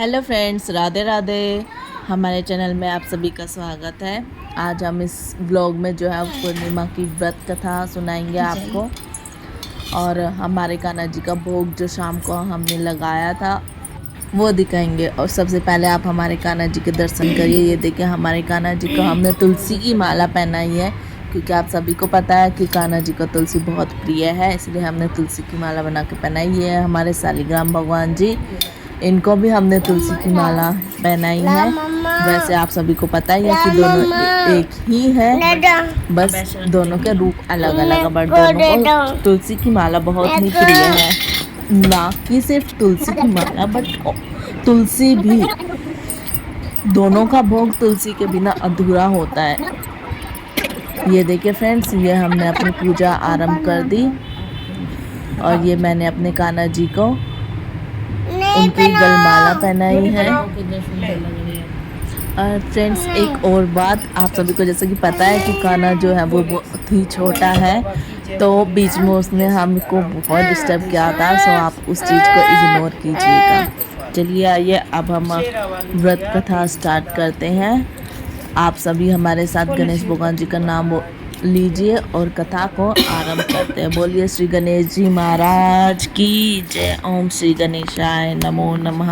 Hello friends, Radhe Radhe. हमारे channel में आप सभी का स्वागत है। आज हम इस व्लॉग में जो है पूर्णिमा की व्रत कथा सुनाएंगे आपको, और हमारे कान्हा जी का भोग जो शाम को हमने लगाया था वो दिखाएंगे। और सबसे पहले आप हमारे कान्हा जी के दर्शन करिए। ये देखिए, हमारे कान्हा जी को हमने तुलसी की माला पहनाई है, क्योंकि आप सभी को पता है कि कान्हा जी को तुलसी बहुत प्रिय है, इसलिए हमने तुलसी की माला बना के पहनाई है। हमारे शालिग्राम भगवान जी, इनको भी हमने तुलसी की माला पहनाई है। वैसे आप सभी को पता ही है कि दोनों एक ही है, बस दोनों के रूप अलग अलग है, बट दोनों को तुलसी की माला बहुत ही प्रिय है। ना कि सिर्फ तुलसी की माला, बट तुलसी भी, दोनों का भोग तुलसी के बिना अधूरा होता है। ये देखिए फ्रेंड्स, ये हमने अपनी पूजा आरंभ कर दी, और ये मैंने अपने कान्हा जी को उनकी गलमाला पहनाई है। और फ्रेंड्स, एक और बात, आप सभी को जैसे कि पता है कि कान्हा जो है वो बहुत ही छोटा है, तो बीच में उसने हमको बहुत डिस्टर्ब किया था, सो आप उस चीज़ को इग्नोर कीजिएगा। चलिए आइए, अब हम व्रत कथा स्टार्ट करते हैं। आप सभी हमारे साथ गणेश भगवान जी का नाम लीजिए और कथा को आरंभ करते हैं। बोलिए श्री गणेश जी महाराज की जय। ओम श्री गणेशाय नमो नमः।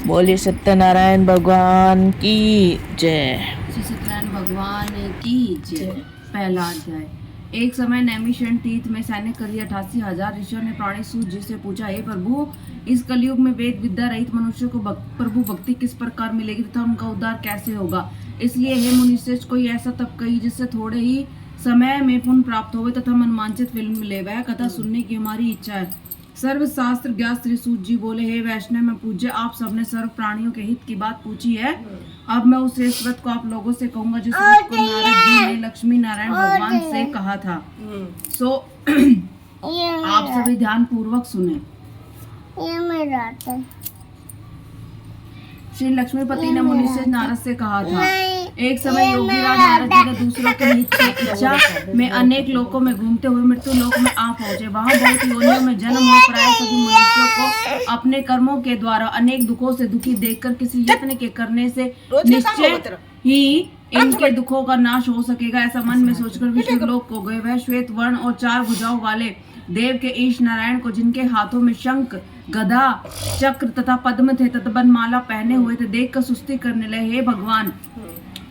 बोलिए सत्यनारायण भगवान की जय। श्री सत्यनारायण भगवान की जय। पहला अध्याय। एक समय नैमिषण तीर्थ में सैन्य करी 88,000 ऋषियों ने प्राणी सूत जी से पूछा, हे प्रभु, इस कलयुग में वेद विद्या रहित मनुष्य को प्रभु भक्ति किस प्रकार मिलेगी तथा उनका उद्धार कैसे होगा। इसलिए हे मुनिश्रेष्ठ, कोई ऐसा तप कही जिससे थोड़े ही समय में पुण्य प्राप्त हो तथा मनमांचित फिल्म मिले। वह कथा सुनने की हमारी इच्छा है। सर्व शास्त्र ज्ञात श्री सूत जी बोले, हे वैष्णव में पूज्य, आप सबने सर्व प्राणियों के हित की बात पूछी है। अब मैं उस श्रेष्ठ व्रत को आप लोगों से कहूंगा जिस व्रत को नारद जी ने लक्ष्मी नारायण भगवान से कहा था। सो आप सभी ध्यान पूर्वक सुने। श्री लक्ष्मीपति ने मुनि से नारद से कहा था, एक समय योगीराज नारद जी ने दूसरों के हित की इच्छा में अनेक लोकों में घूमते हुए मृत्यु लोक में आ पहुंचे। वहां बहुत योनियों में जन्म हुए प्राय सभी मनुष्यों को अपने कर्मों के द्वारा अनेक दुखों से दुखी देखकर किसी यत्न के करने से निश्चय ही इनके दुखों का नाश हो सकेगा, ऐसा मन में सोचकर विष्णु लोक को गए। वह श्वेत वर्ण और 4 भुजाओं वाले देव के ईश नारायण को, जिनके हाथों में शंख, गदा, चक्र तथा पद्म थे तथा बनमाला पहने हुए थे, देखकर सुस्ती करने लगे। हे भगवान,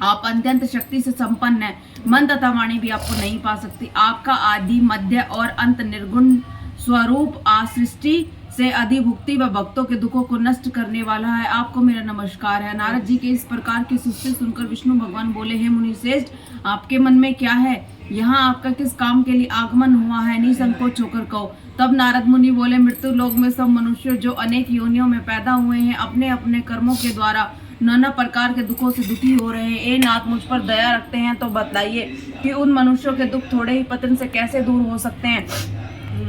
आप अत्यंत शक्ति से संपन्न हैं, मन तथा वाणी भी आपको नहीं पा सकती। आपका आदि मध्य और अंत निर्गुण स्वरूप सृष्टि से अधिभुक्ति व भक्तों के दुखों को नष्ट करने वाला है। आपको मेरा नमस्कार है। नारद जी के इस प्रकार की सुस्ती सुनकर विष्णु भगवान बोले, हे मुनिश्रेष्ठ, आपके मन में क्या है? यहाँ आपका किस काम के लिए आगमन हुआ है? निसंकोच होकर कहो। तब नारद मुनि बोले, मृत्यु लोक में सब मनुष्य जो अनेक योनियों में पैदा हुए हैं, अपने अपने कर्मों के द्वारा नाना प्रकार के दुखों से दुखी हो रहे हैं। ए नाथ, मुझ पर दया रखते हैं तो बतलाइए कि उन मनुष्यों के दुख थोड़े ही पतन से कैसे दूर हो सकते हैं।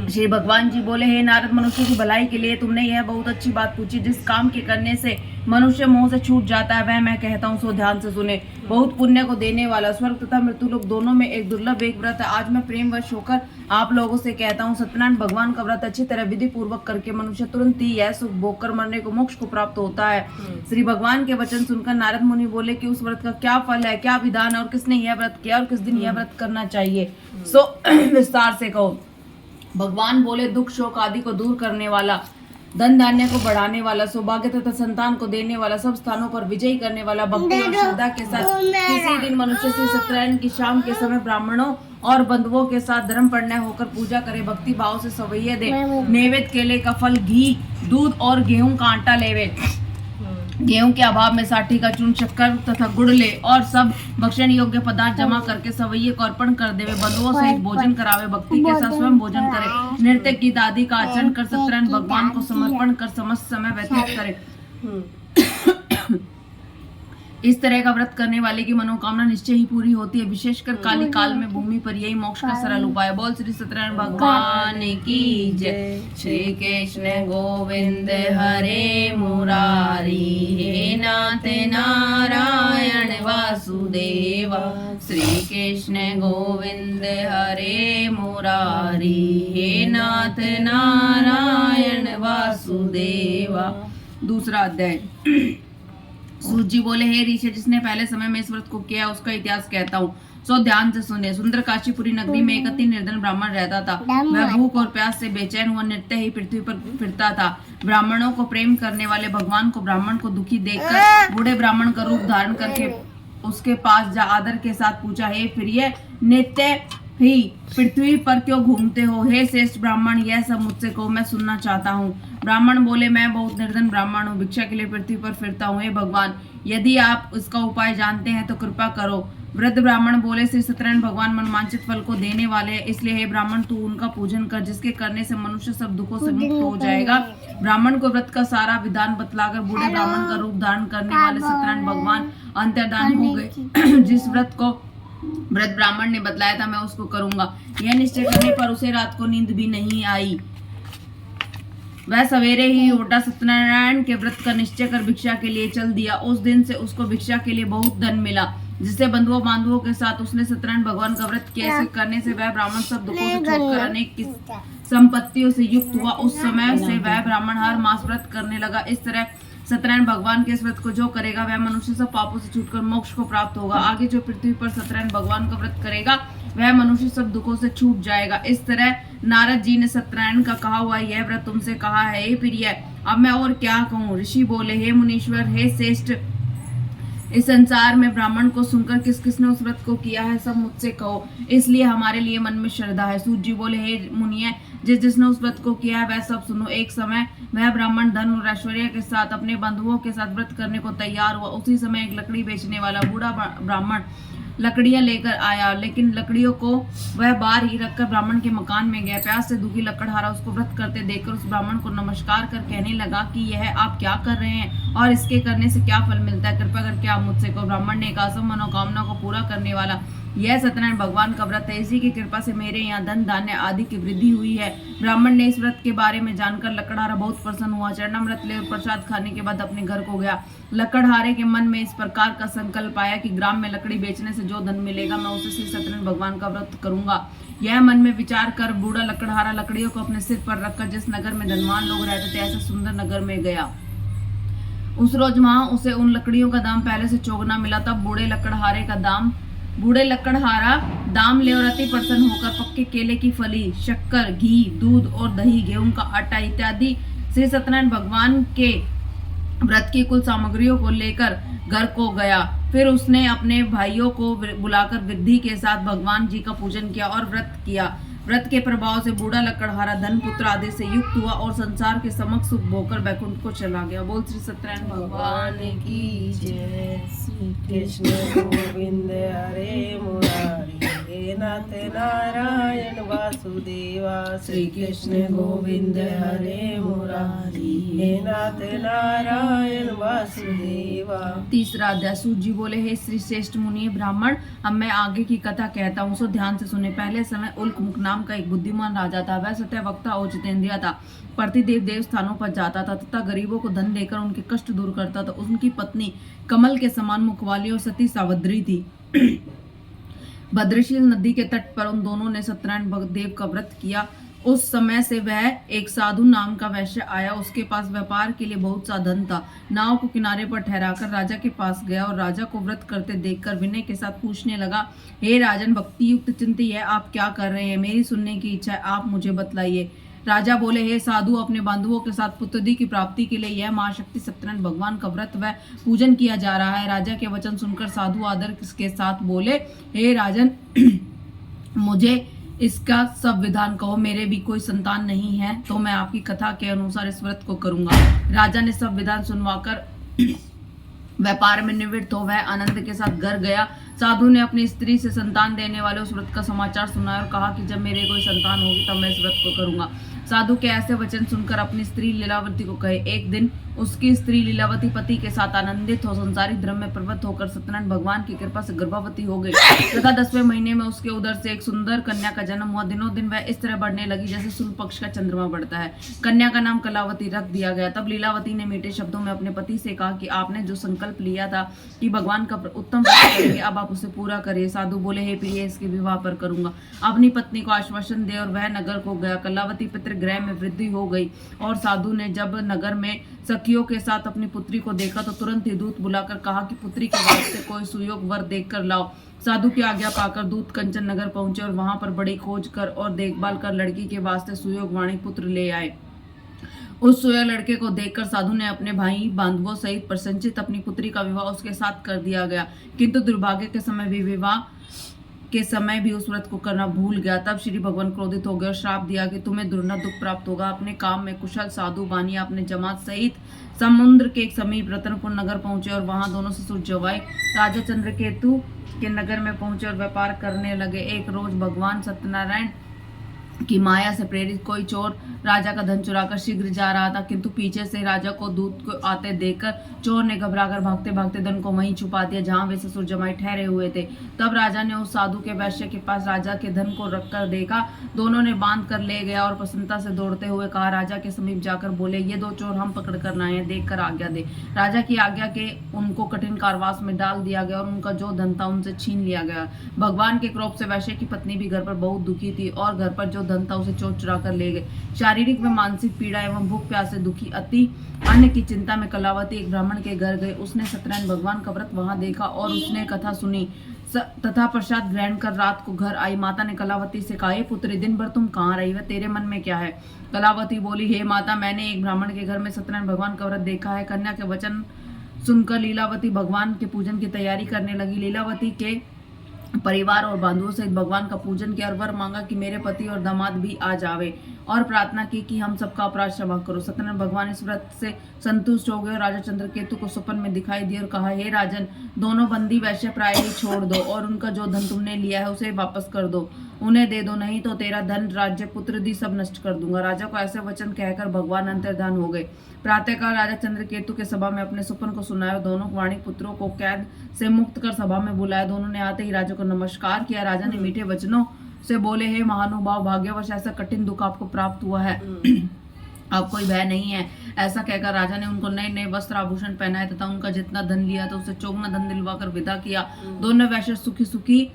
श्री भगवान जी बोले, हे नारद, मनुष्य की भलाई के लिए तुमने यह बहुत अच्छी बात पूछी। जिस काम के करने से मनुष्य मोह से छूट जाता है वह मैं कहता हूँ, सो ध्यान से सुने। बहुत पुण्य को देने वाला स्वर्ग तथा मृत्यु लोक दोनों में एक दुर्लभ एक व्रत है। आज मैं प्रेमवश होकर आप लोगों से कहता हूँ, सत्यनारायण भगवान का व्रत अच्छी तरह विधि पूर्वक करके मनुष्य तुरंत ही यह सुख भोग कर मरने को मोक्ष को प्राप्त होता है। श्री भगवान के वचन सुनकर नारद मुनि बोले कि उस व्रत का क्या फल है, क्या विधान है, और किसने यह व्रत किया और किस दिन यह व्रत करना चाहिए, सो विस्तार से कहो। भगवान बोले, दुख शोक आदि को दूर करने वाला, धन धान्य को बढ़ाने वाला, सौभाग्य तथा संतान को देने वाला, सब स्थानों पर विजयी करने वाला, भक्ति और श्रद्धा के साथ किसी दिन मनुष्य श्री सत्यनारायण की शाम के समय ब्राह्मणों और बंधुओं के साथ धर्म पढ़ने होकर पूजा करे, भक्ति भाव से सवैये दे, नैवेद्य केले का फल, घी, दूध और गेहूं का आटा लेवे, गेहूं के अभाव में साठी का चूर्ण, शक्कर तथा गुड़ ले और सब भक्षण योग्य पदार्थ जमा करके सवैये को अर्पण कर देवे, बंधुओं सहित भोजन करावे, भक्ति के साथ स्वयं भोजन करे, नृत्य गीत आदि का आचरण कर सत्यनारायण भगवान को समर्पण कर समस्त समय व्यतीत करे। इस तरह का व्रत करने वाले की मनोकामना निश्चय ही पूरी होती है। विशेषकर काली काल में भूमि पर यही मोक्ष का सरल उपाय। बोल श्री सत्यनारायण भगवान की जय। श्री कृष्ण गोविंद हरे मुरारी, हे नाथ नारायण वासुदेवा। श्री कृष्ण गोविंद हरे मुरारी, हे नाथ नारायण वासुदेवा। दूसरा अध्याय। सूत जी बोले, हे ऋषि, जिसने पहले समय में इस व्रत को किया उसका इतिहास कहता हूँ, सो ध्यान से सुने। सुंदर काशीपुरी नगरी में एक अति निर्धन ब्राह्मण रहता था। वह भूख और प्यास से बेचैन हुआ नित्य ही पृथ्वी पर फिरता था। ब्राह्मणों को प्रेम करने वाले भगवान को ब्राह्मण को दुखी देखकर बूढ़े ब्राह्मण का रूप धारण करके उसके पास जा आदर के साथ पूछा, हे प्रिय, नित्य ही पृथ्वी पर क्यों घूमते हो? हे श्रेष्ठ ब्राह्मण, यह सब मुझसे कहो, मैं सुनना चाहता हूँ। ब्राह्मण बोले, मैं बहुत निर्धन ब्राह्मण हूँ, भिक्षा के लिए पृथ्वी पर फिरता हूँ। हे भगवान, यदि आप इसका उपाय जानते हैं तो कृपा करो। वृद्ध ब्राह्मण बोले, श्री सत्यनारायण भगवान मनवांछित फल को देने वाले हैं, इसलिए हे ब्राह्मण, तू उनका पूजन कर, जिसके करने से मनुष्य सब दुखों से मुक्त हो जाएगा। ब्राह्मण को व्रत का सारा विधान बतलाकर बूढ़े ब्राह्मण का रूप धारण करने वाले सत्यनारायण भगवान अंतर्धान हो गए। जिस व्रत को वृद्ध ब्राह्मण ने बतलाया था, मैं उसको करूंगा। यह निश्चय करने पर उसे रात को नींद भी नहीं आई। वह सवेरे ही उठा, सत्यनारायण के व्रत का निश्चय कर भिक्षा के लिए चल दिया। उस दिन से उसको भिक्षा के लिए बहुत धन मिला, जिससे बंधुओं बांधवों के साथ उसने सत्यनारायण भगवान का व्रत किया। ऐसे करने से वह ब्राह्मण सब दुखों से छूटकर अनेक संपत्तियों से युक्त हुआ। उस समय से वह ब्राह्मण हर मास व्रत करने लगा। इस तरह सत्यनारायण भगवान के इस व्रत को जो करेगा वह मनुष्य सब पापों से छूटकर मोक्ष को प्राप्त होगा। आगे जो पृथ्वी पर सत्यनारायण भगवान का व्रत करेगा वह मनुष्य सब दुखों से छूट जाएगा। इस तरह नारद जी ने सत्यनारायण का कहा हुआ यह व्रत तुमसे कहा है। हे प्रिय, अब मैं और क्या कहूँ? ऋषि बोले, हे मुनीश्वर, हे श्रेष्ठ, इस संसार में ब्राह्मण को सुनकर किस किसने उस व्रत को किया है, सब मुझसे कहो, इसलिए हमारे लिए मन में श्रद्धा है। सूत जी बोले, हे मुनिये, जिसने उस व्रत को किया है वह सब सुनो। एक समय वह ब्राह्मण धन और ऐश्वर्य के साथ अपने बंधुओं के साथ व्रत करने को तैयार हुआ। उसी समय एक लकड़ी बेचने वाला बूढ़ा ब्राह्मण लकड़ियां लेकर आया, लेकिन लकड़ियों को वह बाहर ही रखकर ब्राह्मण के मकान में गया। प्यास से दुखी लकड़हारा उसको व्रत करते देखकर उस ब्राह्मण को नमस्कार कर कहने लगा कि यह आप क्या कर रहे हैं और इसके करने से क्या फल मिलता है, कृपया करके आप मुझसे कहो। ब्राह्मण ने कहा, सब मनोकामना को पूरा करने वाला यह सत्यनारायण भगवान का व्रत है, इसी की कृपा से मेरे यहाँ धन धान्य आदि की वृद्धि हुई है। ब्राह्मण ने इस व्रत के बारे में जानकर लकड़हारा बहुत प्रसन्न हुआ। चरणामृत ले और प्रसाद खाने के बाद अपने घर को गया। लकड़हारे के मन में इस प्रकार का संकल्प आया कि ग्राम में लकड़ी बेचने से जो धन मिलेगा मैं उसे श्री सत्यनारायण भगवान का व्रत करूंगा। यह मन में विचार कर बूढ़ा लकड़हारा लकड़ियों को अपने सिर पर रखकर जिस नगर में धनवान लोग रहते थे ऐसे सुंदर नगर में गया। उस रोज वहां उसे उन लकड़ियों का दाम पहले से चौगुना मिला। तब बूढ़े लकड़हारा दाम ले और अति प्रसन्न होकर पक्के केले की फली, शक्कर, घी, दूध और दही, गेहूं का आटा इत्यादि श्री सत्यनारायण भगवान के व्रत की कुल सामग्रियों को लेकर घर को गया। फिर उसने अपने भाइयों को बुलाकर विधि के साथ भगवान जी का पूजन किया और व्रत किया। व्रत के प्रभाव से बूढ़ा लकड़हारा धन पुत्र आदि से युक्त हुआ और संसार के समक्ष सुख भोगकर बैकुंठ को चला गया। बोल श्री सत्यनारायण भगवान की जय। श्री कृष्ण गोविंद हरे मुरारी, हे नाथ नारायण वासुदेवा। श्री कृष्ण गोविंद हरे मुरारी, हे नाथ नारायण वासुदेवा। तीसरा अध्याय। सूत जी बोले, हे श्री श्रेष्ठ मुनि ब्राह्मण, अब मैं आगे की कथा कहता हूँ, सो ध्यान से सुने। पहले समय उल्कमुख नाम का एक बुद्धिमान राजा था। वह सत्यवक्ता और जितेंद्रिय था। प्रतिदेव देव स्थानों पर जाता था तथा गरीबों को धन देकर उनके कष्ट दूर करता था। उनकी पत्नी कमल के समान मुख वाली और सती सावित्री थी। भद्रशील नदी के तट पर उन दोनों ने सत्यनारायण देव का व्रत किया। उस समय से वह एक साधु नाम का वैश्य आया। उसके पास व्यापार के लिए बहुत सा धन था। नाव को किनारे पर ठहराकर राजा के पास गया और राजा को व्रत करते देखकर विनय के साथ पूछने लगा, हे राजन, भक्ति युक्त चिंती है, आप क्या कर रहे हैं? मेरी सुनने की इच्छा है, आप मुझे बतलाइए। राजा बोले, हे साधु, अपने बंधुओं के साथ पुत्रदी की प्राप्ति के लिए यह महाशक्ति सत्यनारायण भगवान का व्रत व पूजन किया जा रहा है। राजा के वचन सुनकर साधु आदर के साथ बोले, हे राजन, मुझे इसका सब विधान कहो। मेरे भी कोई संतान नहीं है तो मैं आपकी कथा के अनुसार इस व्रत को करूंगा। राजा ने सब विधान सुनवाकर व्यापार में निवृत्त हो वह आनंद के साथ घर गया। साधु ने अपनी स्त्री से संतान देने वाले उस व्रत का समाचार सुनाया और कहा कि जब मेरे कोई संतान होगी तब मैं इस व्रत को करूंगा। साधु के ऐसे वचन सुनकर अपनी स्त्री लीलावती को कहे। एक दिन उसकी स्त्री लीलावती पति के साथ आनंदित हो संसारिक धर्म में प्रवृत्त होकर सत्यनारायण भगवान की कृपा से गर्भवती हो गई तथा 10वें महीने में उसके उदर से एक सुंदर कन्या का जन्म हुआ। दिनों दिन वह इस तरह बढ़ने लगी जैसे शुक्ल पक्ष का चंद्रमा बढ़ता है। कन्या का नाम कलावती रख दिया गया। तब लीलावती ने मीठे शब्दों में अपने पति से कहा कि आपने जो संकल्प लिया था कि भगवान का उत्तम व्रत करेंगे, अब आप उसे पूरा करिए। साधु बोले, हे प्रिय, इसके विवाह पर करूंगा। अपनी पत्नी को आश्वासन दे और वह नगर को गया। कलावती पितृ ग्रह में वृद्धि हो गई। और साधु ने जब नगर में सखियों के साथ अपनी पुत्री को देखा तो तुरंत ही दूत बुलाकर कहा कि पुत्री के वास्ते कोई सुयोग वर देख कर लाओ। साधु की आज्ञा पाकर दूत कंचन नगर पहुंचे और वहां पर बड़ी खोज कर और देखभाल कर लड़की के वास्ते सुयोगवाणी पुत्र ले आए। उस सोया लड़के को देखकर साधु ने अपने भाई बांधवों सहित प्रसन्नचित अपनी पुत्री का विवाह उसके साथ कर दिया गया। किंतु दुर्भाग्य के समय भी विवाह के समय भी उस व्रत को करना भूल गया। तब श्री भगवान क्रोधित हो गए और श्राप दिया कि तुम्हें दुर्ना दुख प्राप्त होगा। अपने काम में कुशल साधु बानिया अपने जमात सहित समुद्र के एक समीप रतनपुर नगर पहुंचे और वहां दोनों ससुर जवाई राजा चंद्रकेतु के नगर में पहुंचे और व्यापार करने लगे। एक रोज भगवान सत्यनारायण की माया से प्रेरित कोई चोर राजा का धन चुराकर शीघ्र जा रहा था, किंतु पीछे से राजा को दूत को आते देखकर चोर ने घबराकर भागते भागते धन को वहीं छुपा दिया जहां वे ससुर जमाई ठहरे हुए थे। तब राजा ने उस साधु के वैश्य के पास राजा के धन को रखकर देखा। दोनों ने बांध कर ले गया और प्रसन्नता से दौड़ते हुए कहा, राजा के समीप जाकर बोले, ये दो चोर हम पकड़ कर लाए हैं, देख कर आज्ञा दे। राजा की आज्ञा के उनको कठिन कारावास में डाल दिया गया और उनका जो धन था उनसे छीन लिया गया। भगवान के क्रोध से वैश्य की पत्नी भी घर पर बहुत दुखी थी और घर पर जो धन था उसे चोर चुरा कर ले गए। शारीरिक व मानसिक पीड़ा एवं भूख प्यास से दुखी अति अन्न की चिंता में कलावती एक ब्राह्मण के घर गए। उसने सत्यनारायण भगवान का व्रत वहां देखा और उसने कथा सुनी तथा प्रसाद ग्रहण कर रात को घर आई। माता ने कलावती से कहा, पुत्री दिन भर तुम कहाँ रही हो, तेरे मन में क्या है? कलावती बोली, हे माता, मैंने एक ब्राह्मण के घर में सत्यनारायण भगवान का व्रत देखा है। कन्या के वचन सुनकर लीलावती भगवान के पूजन की तैयारी करने लगी। लीलावती के परिवार और बांधवों सहित भगवान का पूजन किया और वर मांगा कि मेरे पति और दामाद भी आ जावे और प्रार्थना की कि हम सबका अपराध क्षमा करो। सत्यनारायण भगवान इस व्रत से संतुष्ट हो गए और राजा चंद्रकेतु को स्वप्न में दिखाई दिया और कहा, हे राजन, दोनों बंदी वैश्य प्राय ही छोड़ दो और उनका जो धन तुमने लिया है उसे वापस कर दो, उन्हें दे दो, नहीं तो तेरा धन, राज्य, पुत्र दी सब नष्ट कर दूंगा। राजा को ऐसे वचन कहकर भगवान अंतर्धान हो गए। प्रातःकाल राजा चंद्रकेतु के सभा में अपने स्वप्न को सुनाया। दोनों वाणिक पुत्रों को कैद से मुक्त कर सभा में बुलाया। दोनों ने आते ही राजा को नमस्कार किया। राजा ने मीठे वचनों से बोले, हे महानुभाव, भाग्यवश ऐसा कठिन दुख आपको प्राप्त हुआ है, अब कोई भय नहीं है। ऐसा कहकर राजा ने उनको नए नए वस्त्र आभूषण पहनाए तथा उनका जितना धन लिया था उसे चौगुना धन दिलवाकर विदा किया। दोनों वैश्य सुखी सुखी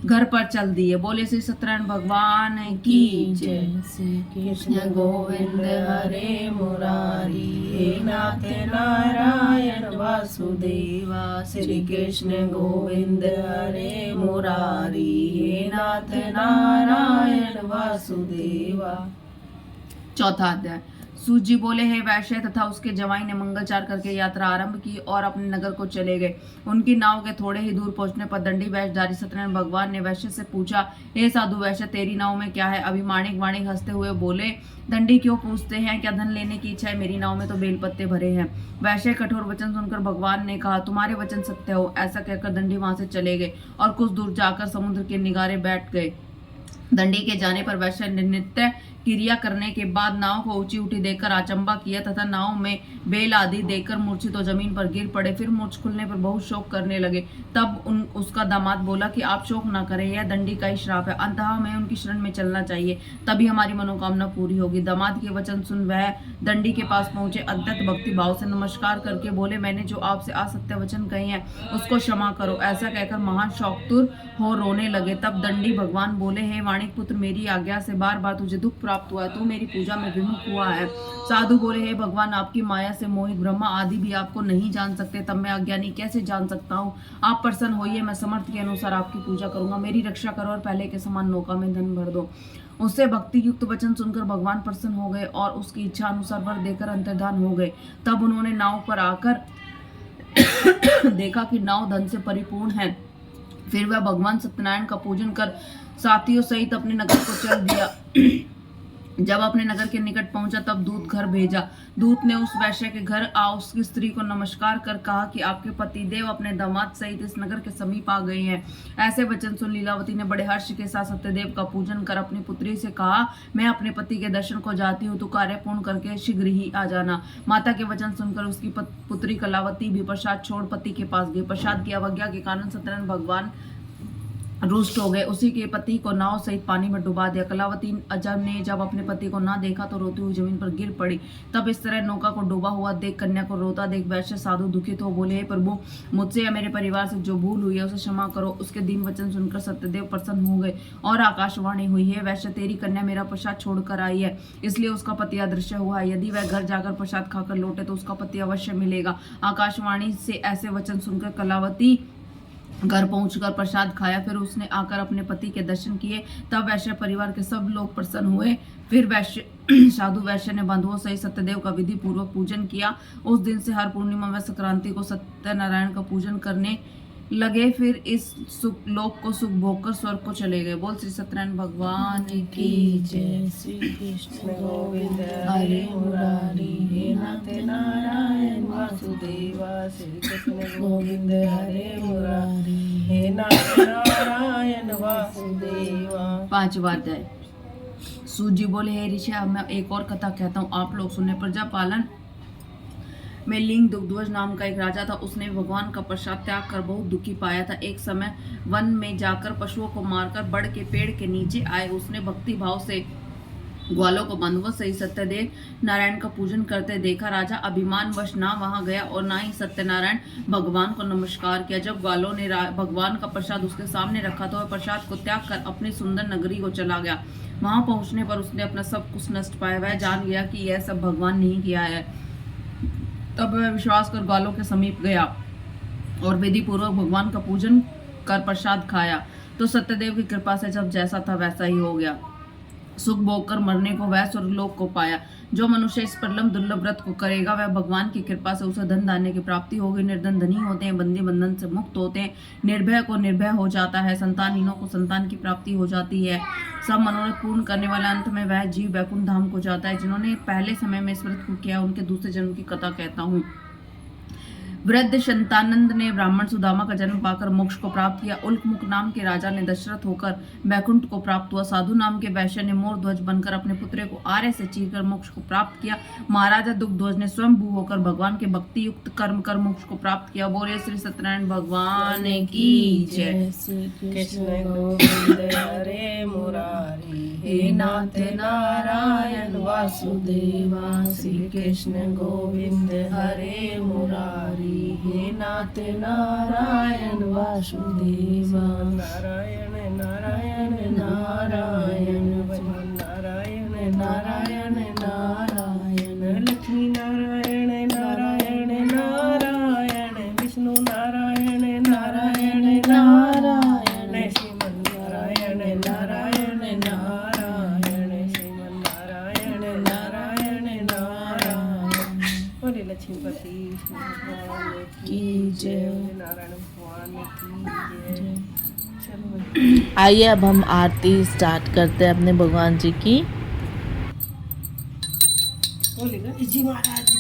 घर पर चल दिए। बोले श्री सत्यनारायण भगवान की जय। श्री कृष्ण गोविंद हरे मुरारी, हे नाथ नारायण वासुदेवा। श्री कृष्ण गोविंद हरे मुरारी, हे नाथ नारायण वासुदेवा। चौथा अध्याय। सूत जी बोले, हे वैश्य तथा उसके जवाई ने मंगलचार करके यात्रा आरंभ की और अपने नगर को चले गए। उनकी नाव के थोड़े ही दूर पहुंचने पर दंडी वेशधारी सत्यनारायण भगवान ने वैश्य से पूछा, हे साधु वैश्य, तेरी नाव में क्या है? अभिमानिक वाणिक हंसते हुए बोले, दंडी क्यों पूछते हैं, क्या धन लेने की इच्छा है? मेरी नाव में तो बेलपत्ते भरे हैं। वैश्य कठोर वचन सुनकर भगवान ने कहा, तुम्हारे वचन सत्य हो। ऐसा कहकर दंडी वहां से चले गए और कुछ दूर जाकर समुद्र के निगारे बैठ गए। दंडी के जाने पर वैश्य ने नित्य क्रिया करने के बाद नाव को ऊंची उठी देखकर अचंबा किया तथा नाव में बेल आदि देखकर मूर्छित तो जमीन पर गिर पड़े। फिर मूर्छ खुलने पर बहुत शोक करने लगे। तब उसका दामाद बोला कि आप शोक न करें, यह दंडी का ही श्राप है, अंततः हमें उनकी शरण में चलना चाहिए, तभी हमारी मनोकामना पूरी होगी। दामाद के वचन सुन वह दंडी के पास पहुंचे। अत्यंत भक्ति भाव से नमस्कार करके बोले, मैंने जो आपसे असत्य वचन कहे हैं उसको क्षमा करो। ऐसा कहकर महान शौकतुर हो रोने लगे। तब दंडी भगवान बोले, हे वाणिक पुत्र, मेरी आज्ञा से बार बार तुझे दुख प्राप्त हुआ है, तू मेरी पूजा में विमुख हुआ है। साधु बोले, हे भगवान, आपकी माया से मोहित ब्रह्मा आदि भी आपको नहीं जान सकते, तब मैं अज्ञानी कैसे जान सकता हूँ? आप प्रसन्न होइए, मैं समर्थ के अनुसार आपकी पूजा करूंगा, मेरी रक्षा करो और पहले के समान नौका में धन भर दो। उससे भक्ति युक्त वचन सुनकर भगवान प्रसन्न हो गए और उसकी इच्छा अनुसार वर देकर अंतर्धान हो गए। तब उन्होंने नाव पर आकर देखा कि नाव धन से परिपूर्ण है। फिर वह भगवान सत्यनारायण का पूजन कर साथियों सहित अपने नगर को चल दिया। जब अपने नगर के निकट पहुंचा तब दूत घर भेजा। दूत ने उस वैश्य के घर आ उसकी स्त्री को नमस्कार कर कहा कि आपके पति देव अपने दामाद सहित इस नगर के समीप आ गए हैं। ऐसे वचन सुन लीलावती ने बड़े हर्ष के साथ सत्यदेव का पूजन कर अपनी पुत्री से कहा, मैं अपने पति के दर्शन को जाती हूँ, तो कार्य पूर्ण करके शीघ्र ही आ जाना। माता के वचन सुनकर उसकी पुत्री कलावती भी प्रसाद छोड़ पति के पास गई। प्रसाद की अवज्ञा के कारण सत्यनारायण भगवान रुष्ट हो गए। उसी के पति को नाव सहित पानी में डुबा दिया। कलावती अजब ने जब अपने पति को ना देखा तो रोती हुई जमीन पर गिर पड़ी। तब इस तरह नौका को डूबा हुआ देख, कन्या को रोता देख वैश्य साधु दुखित हो बोले, हे प्रभु, मुझसे या मेरे परिवार से जो भूल हुई है उसे क्षमा करो। उसके दीन वचन सुनकर सत्यदेव प्रसन्न हो गए और आकाशवाणी हुई, है वैश्य, तेरी कन्या मेरा प्रसाद छोड़कर आई है, इसलिए उसका पति अदृश्य हुआ है। यदि वह घर जाकर प्रसाद खाकर लौटे तो उसका पति अवश्य मिलेगा। आकाशवाणी से ऐसे वचन सुनकर कलावती घर पहुंचकर प्रसाद खाया। फिर उसने आकर अपने पति के दर्शन किए। तब वैश्य परिवार के सब लोग प्रसन्न हुए। फिर वैश्य साधु वैश्य ने बंधुओं सहित सत्यदेव का विधि पूर्वक पूजन किया। उस दिन से हर पूर्णिमा व संक्रांति को सत्यनारायण का पूजन करने लगे। फिर इस सुख लोक को सुख भोगकर स्वर्ग को चले गए। बोल श्री सत्यनारायण भगवान की जय। श्री कृष्ण गोविंद हरे मुरारी, हे नाथ नारायण वासुदेवा। श्री कृष्ण गोविंद हरे मुरारी, हे नाथ नारायण वासुदेवा। 5वां अध्याय। सूत जी बोले, हे ऋषि, अब मैं एक और कथा कहता हूँ, आप लोग सुने। प्रजा पालन में लिंग दुग्ध्वज नाम का एक राजा था। उसने भगवान का प्रसाद त्याग कर बहुत दुखी पाया था। एक समय वन में जाकर पशुओं को मारकर बड़ के पेड़ के नीचे आए। उसने भक्ति भाव से ग्वालों को बंधुओं सही सत्यदेव नारायण का पूजन करते देखा। राजा अभिमानवश ना वहां गया और ना ही सत्यनारायण भगवान को नमस्कार किया। जब ग्वालों ने भगवान का प्रसाद उसके सामने रखा तो वह प्रसाद को त्याग कर अपनी सुंदर नगरी को चला गया। वहां पहुंचने पर उसने अपना सब कुछ नष्ट पाया। वह जान गया कि यह सब भगवान ने ही किया है। तब वह विश्वास कर ग्वालों के समीप गया और विधि पूर्वक भगवान का पूजन कर प्रसाद खाया। तो सत्यदेव की कृपा से जब जैसा था वैसा ही हो गया। सुख भोग कर मरने को वह स्वर्गलोक को पाया। जो मनुष्य इस परम दुर्लभ व्रत को करेगा वह भगवान की कृपा से उसे धन धान्य की प्राप्ति होगी। निर्धन धनी होते हैं, बंदी बंधन से मुक्त होते हैं, निर्भय को निर्भय हो जाता है, संतानहीनों को संतान की प्राप्ति हो जाती है। सब मनोरथ पूर्ण करने वाला अंत में वह जीव वैकुंठ धाम को जाता है। जिन्होंने पहले समय में इस व्रत को किया उनके दूसरे जन्म की कथा कहता हूँ। वृद्ध शंतानंद ने ब्राह्मण सुदामा का जन्म पाकर मोक्ष को प्राप्त किया। उल्कमुख नाम के राजा ने दशरथ होकर वैकुंठ को प्राप्त हुआ। साधु नाम के वैश्य ने मोर ध्वज बनकर अपने पुत्र को आर्य से चीरकर मोक्ष को प्राप्त किया। महाराजा दुग्ध्वज ने स्वयं भू होकर भगवान के भक्ति युक्त कर्म कर मोक्ष को प्राप्त किया। बोले श्री सत्यनारायण भगवान की जय। श्री कृष्ण गोविंद हरे मुरारी, हे नाथ नारायण वासुदेवा। श्री कृष्ण गोविंद हरे मुरारी, हे नाथ नारायण वासुदेवा। नारायण नारायण नारायण, नारायण नारायण नारायण, लक्ष्मी नारायण नारायण नारायण, विष्णु नारायण नारायण नारायण, श्रीमन नारायण नारायण नारायण, श्रीमन नारायण नारायण नारायण। बोले लक्ष्मीपति भगवान की जय, नारायण भगवान की जय। चलो आइए अब हम आरती स्टार्ट करते हैं अपने भगवान जी की। बोलेगा जी महाराज।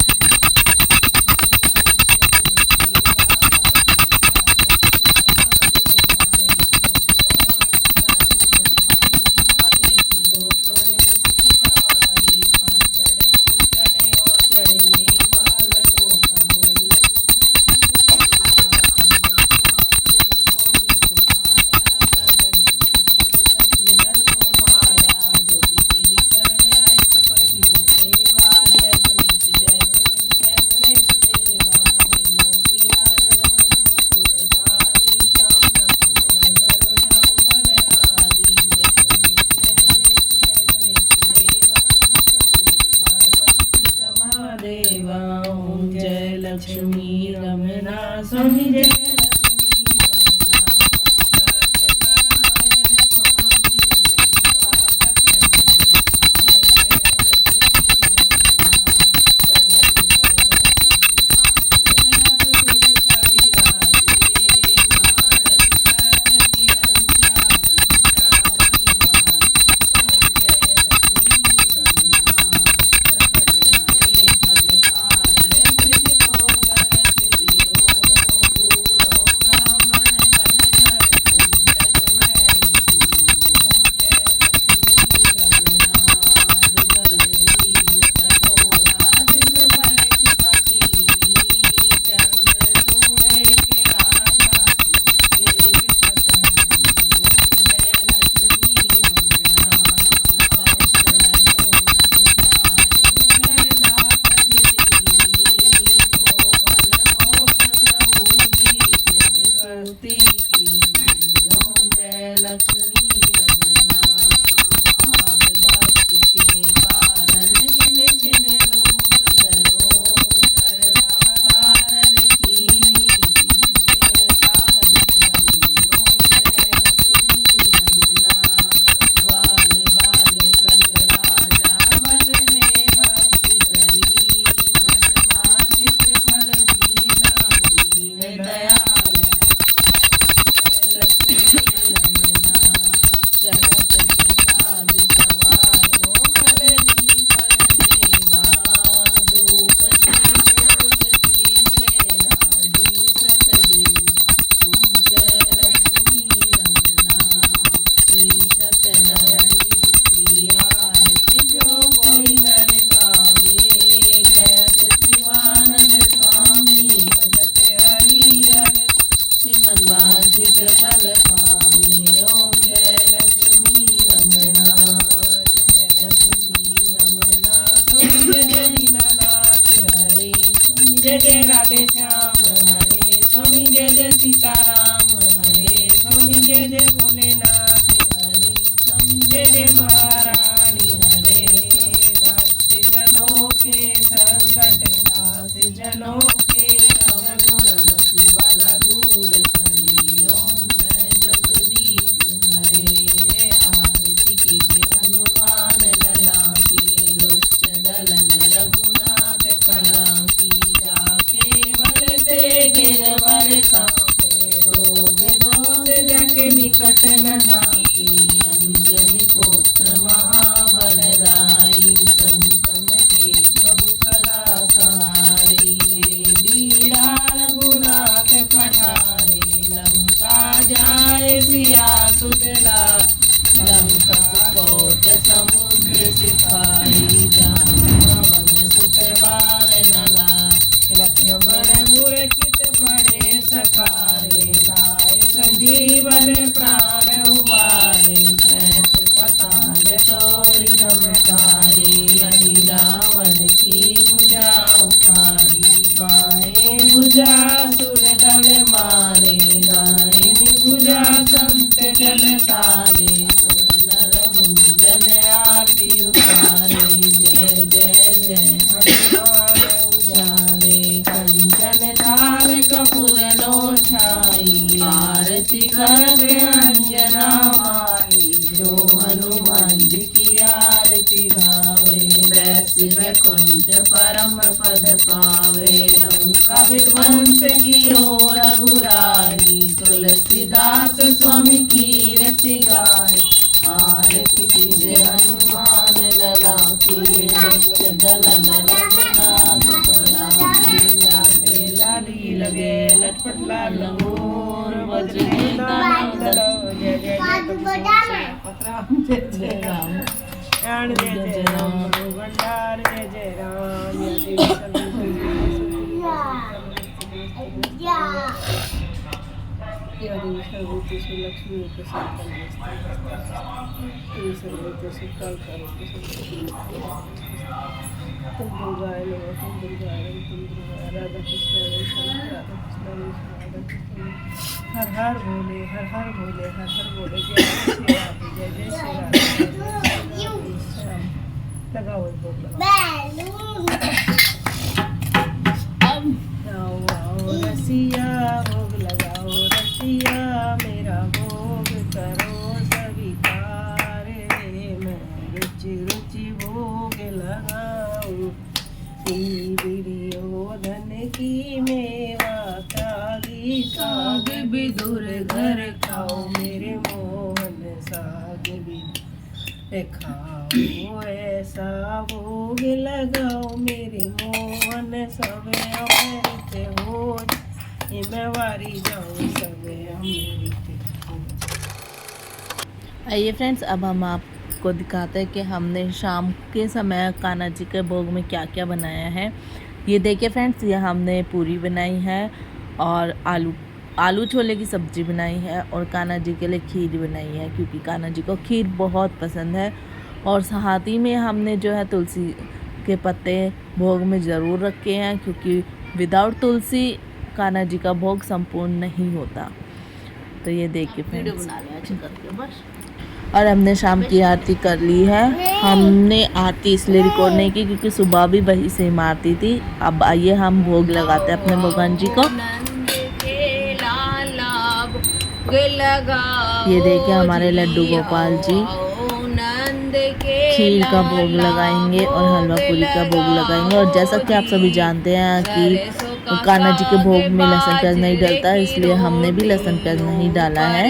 जय लक्ष्मी रमना स्वामी जय लक्ष्मी रमना, सत्यनारायण स्वामी जय जय राधे श्याम हरे स्वामी, जय जय सीताराम हरे स्वामी, जय जय भोलेनाथ हरे स्वामी, जय जय महारानी हरे। भक्त जनों के संकट नाश, जनों के अवगुण वाला दूर करी। ओम जय जगदीश हरे। आरती कीजिए हनुमान लला की, दुष्ट दलन रघुनाथ कला की। जाके बल से गिरवर कांपे, रोग दोष जाके निकट न जाके। अंजनी पुत्र महाबलदाई, संतन के प्रभु सदा सहाय। बीड़ा रघुनाथ पठारे, लंका जाए सिया सुतला। लंका कोट समुद्र सिपाही, जान सुत बार नला। लक्ष्मण मूर्छित पड़े सखारे, लाए संजीवन प्राण उबारे। पैठ पताल तोड़ चमकारे, हरि रावण की भुजा उखाड़ी। बाएं भुजा सुर दल मारे, दाहिनी भुजा संत जन तारे। सुर नर मुंजन आरती उतारे, जय जय जय हनुमान उजारे। कंचन थाल कपूर लो छाई, आरती करते अंजना माई। जो हनुमान जी की आरती गावे, वैसे वैकुंठ परम पद पावे। लंका विध्वंस कियो रघुराई, तुलसीदास स्वामी कीरति गाय। आरती कीजिए हनुमान लला की, दुष्ट दलन रघुनाथ कला की। लागे लाली लगे लटपट लाल मोर, वज्र के दाम दलो। जय जय जय जय राम, प्राण जय जय राम, भंडार जय जय राम। यदि सर्वभूतेषु लक्ष्मी सर्वभूतेषु तुम दुर्गाय नमः, तुम दुर्गाय नमः, तुम दुर्गाय। राधा कृष्ण राधा कृष्ण। हर हर भोले, हर हर भोले, हर हर भोले। जय श्री राधे, जय जय श्री राधे। लगाओ भोग लगाओ। आओ आओ रसिया, भोग लगाओ रसिया, मेरा भोग करो स्वीकार। मैं रुचि रुचि भोग लगाऊं, दुर्योधन की मेवा त्यागी। साग विदुर घर खाओ, मेरे मोहन साग विदुर खाओ। ऐसा भोग लगाओ मेरे मोहन, सब अमृत हो। मैं वारी जाऊँ सब अमृत हो। आइए फ्रेंड्स, अब हम आपको दिखाते हैं कि हमने शाम के समय कान्हा जी के भोग में क्या क्या बनाया है। ये देखिए फ्रेंड्स, ये हमने पूरी बनाई है और आलू छोले की सब्ज़ी बनाई है और कान्हा जी के लिए खीर बनाई है, क्योंकि कान्हा जी को खीर बहुत पसंद है। और साथ ही में हमने जो है तुलसी के पत्ते भोग में ज़रूर रखे हैं, क्योंकि विदाउट तुलसी कान्हा जी का भोग संपूर्ण नहीं होता। तो ये देखिए फ्रेंड्स, और हमने शाम की आरती कर ली है। हमने आरती इसलिए रिकॉर्ड नहीं की क्योंकि सुबह भी वही सेम आरती थी। अब आइए हम भोग लगाते हैं अपने भगवान जी को। ये देखिए हमारे लड्डू गोपाल जी खीर का भोग लगाएंगे और हलवा पूरी का भोग लगाएंगे। और जैसा कि आप सभी जानते हैं कि कान्हा जी के भोग में लहसुन प्याज नहीं डलता, इसलिए हमने भी लहसुन प्याज नहीं डाला है।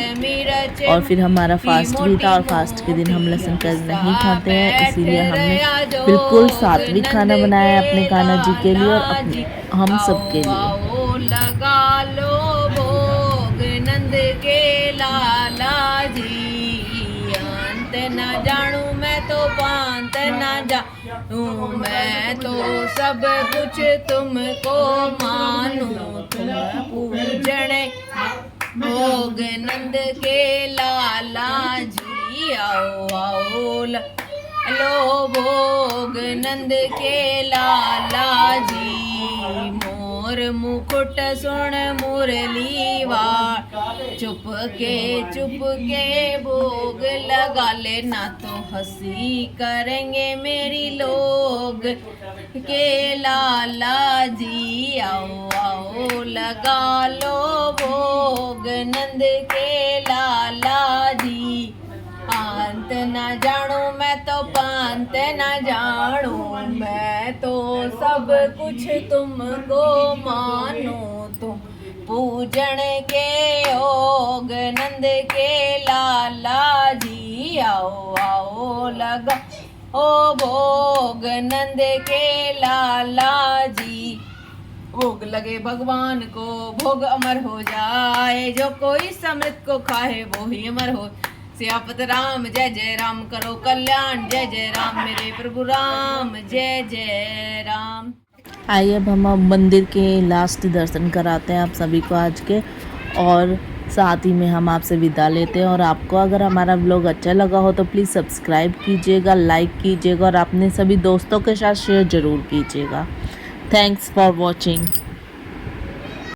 और फिर हमारा फास्ट भी था और फास्ट के दिन हम लहसुन प्याज नहीं खाते हैं, इसीलिए हमने बिल्कुल सात्विक खाना बनाया है अपने कान्हा जी के लिए और हम सब के लिए। लगा लो भोग नंद के लाला जी, अंत न जानू मैं तो पांत न जानू मैं तो सब कुछ तुमको मानू। तुम पूजने भोग नंद के लाला जी, आओ आओ लो भोग नंद के लाला जी। मुकुट सुन मुरली वार। चुप के भोग लगा लेना तो हंसी करेंगे मेरी लोग के लाला जी। आओ आओ लगा लो भोग नंद के लाला जी। पांत न जानू मैं तो पांत न जानू, मैं तो सब कुछ तुमको मानू। तुम पूजन के योग नंद के लाला जी। आओ आओ लगा ओ भोग नंद के लाला जी। भोग लगे भगवान को भोग अमर हो जाए, जो कोई समृत को खाए वो ही अमर हो। सियापत राम जय जय राम, करो कल्याण जय जय राम, मेरे प्रभु राम जय जय राम। आइए अब हम मंदिर के लास्ट दर्शन कराते हैं आप सभी को आज के, और साथ ही में हम आपसे विदा लेते हैं। और आपको अगर हमारा व्लॉग अच्छा लगा हो तो प्लीज़ सब्सक्राइब कीजिएगा, लाइक कीजिएगा और अपने सभी दोस्तों के साथ शेयर ज़रूर कीजिएगा। Thanks for watching.